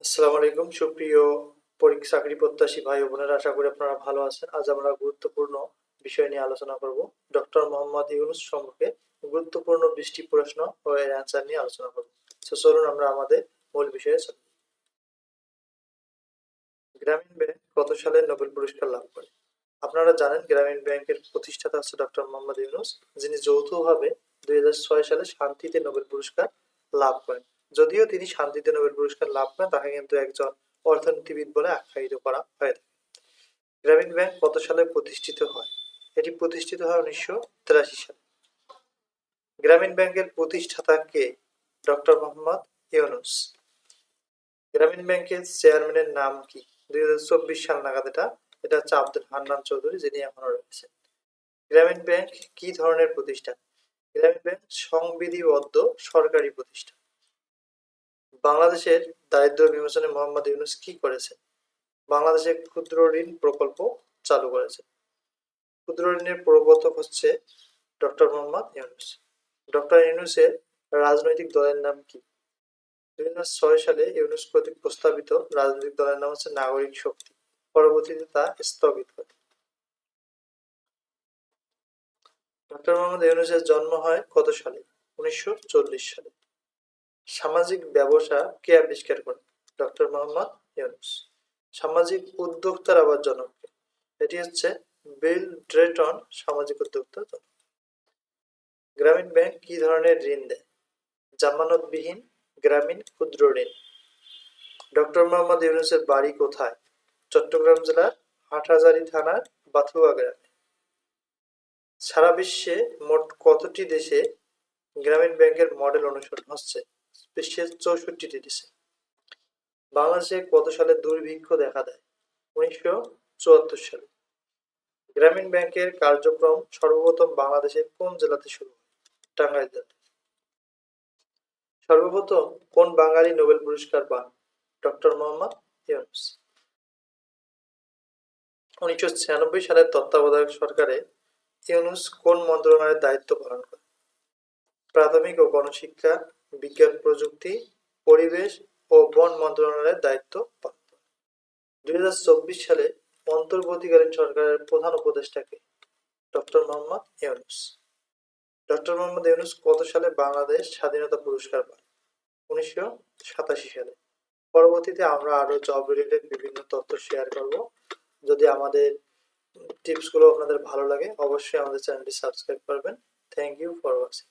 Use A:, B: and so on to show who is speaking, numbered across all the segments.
A: আসসালামু আলাইকুম সুপ্রিয় চাকরি প্রত্যাশী ভাই ও বোনেরা, আশা করি আপনারা ভালো আছেন। আজ আমরা গুরুত্বপূর্ণ বিষয় নিয়ে আলোচনা করব। ডক্টর মোহাম্মদ ইউনূস সম্পর্কে গুরুত্বপূর্ণ 20টি প্রশ্ন ও এর অ্যান্সার নিয়ে আলোচনা করব। চলুন আমরা আমাদের মূল বিষয়ে চলি। গ্রামীণ ব্যাংক কত সালে নোবেল পুরস্কার লাভ করে? আপনারা জানেন গ্রামীণ ব্যাংকের প্রতিষ্ঠাতা হচ্ছে ডক্টর মোহাম্মদ ইউনূস, যিনি যৌথভাবে 2006 সালে শান্তিতে নোবেল পুরস্কার লাভ করেন। যদিও তিনি শান্তিতে নোবেল পুরস্কার লাভ করেন, তাকে কিন্তু একজন অর্থনীতিবিদ বলে আখ্যায়িত করা হয়ে থাকে। গ্রামীণ ব্যাংক কত সালে প্রতিষ্ঠিত হয়? এটি প্রতিষ্ঠিত হয় 1983 সালে। গ্রামীণ ব্যাংকের প্রতিষ্ঠাতা কে? ডক্টর মোহাম্মদ ইউনূস। গ্রামীণ ব্যাংকের চেয়ারম্যানের নাম কি? 2024 সাল নাগাদ এটা হচ্ছে আব্দুল হান্নান চৌধুরী, যিনি এখনো রয়েছে। গ্রামীণ ব্যাংক কি ধরনের প্রতিষ্ঠান? গ্রামীণ ব্যাংক সংবিধিবদ্ধ সরকারি প্রতিষ্ঠান। বাংলাদেশের দারিদ্র বিমোচনে মোহাম্মদ ইউনূস কি করেছেন? বাংলাদেশে ক্ষুদ্র ঋণ প্রকল্প চালু করেছে। ক্ষুদ্র ঋণের প্রবর্তক হচ্ছে ডক্টর মোহাম্মদ ইউনূস। ডক্টর ইউনূসের রাজনৈতিক দলের নাম কি? 2006 সালে ইউনূস কর্তৃক প্রস্তাবিত রাজনৈতিক দলের নাম হচ্ছে নাগরিক শক্তি। পরবর্তীতে তা স্থগিত হয়। ডক্টর মোহাম্মদ ইউনূসের জন্ম হয় কত সালে? 1940 সালে। সামাজিক ব্যবসা কে আবিষ্কার করেন? ডক্টর মোহাম্মদ ইউনূস। সামাজিক উদ্যোক্তার আবার জনক কে? এটি হচ্ছে বিল ড্রেটন সামাজিক উদ্যোক্তা জনক। গ্রামীণ ব্যাংক কি ধরনের ঋণ দেয়? জামানতবিহীন গ্রামীণ ক্ষুদ্র ঋণ। ডক্টর মোহাম্মদ ইউনূসের বাড়ি কোথায়? চট্টগ্রাম জেলার হাটহাজারী থানার বাথুয়া গ্রামে। সারা বিশ্বে মোট কতটি দেশে গ্রামীণ ব্যাংকের মডেল অনুসরণ হচ্ছে? বিশ্বের 64টি দেশে। বাংলাদেশে কত সালে দুর্ভিক্ষ দেখা দেয়? 1974 সালে। গ্রামীণ ব্যাংকের কার্যক্রম সর্বপ্রথম বাংলাদেশের কোন জেলাতে শুরু হয়? টাঙ্গাইল জেলা। সর্বপ্রথম কোন বাঙালি নোবেল পুরস্কার পান? ডক্টর মোহাম্মদ ইউনূস। 1996 সালের তত্ত্বাবধায়ক সরকারে ইউনূস কোন মন্ত্রণালয়ের দায়িত্ব পালন করেন? প্রাথমিক ও গণশিক্ষা, বিজ্ঞান প্রযুক্তি, পরিবেশ ও বন মন্ত্রণালয়ের দায়িত্ব পালন করেন। 2024 সালে অন্তর্বর্তীকালীন সরকারের প্রধান উপদেষ্টা কে? ডক্টর মোহাম্মদ ইউনূস। ডক্টর মোহাম্মদ ইউনূস কত সালে বাংলাদেশ স্বাধীনতা পুরস্কার পান? 1987 সালে। পরবর্তীতে আমরা আরো জব রিলেটেড বিভিন্ন তথ্য শেয়ার করব। যদি আমাদের টিপসগুলো আপনাদের ভালো লাগে, অবশ্যই আমাদের চ্যানেলটি সাবস্ক্রাইব করবেন। Thank you for watching.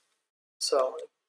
A: আসসালামু আলাইকুম।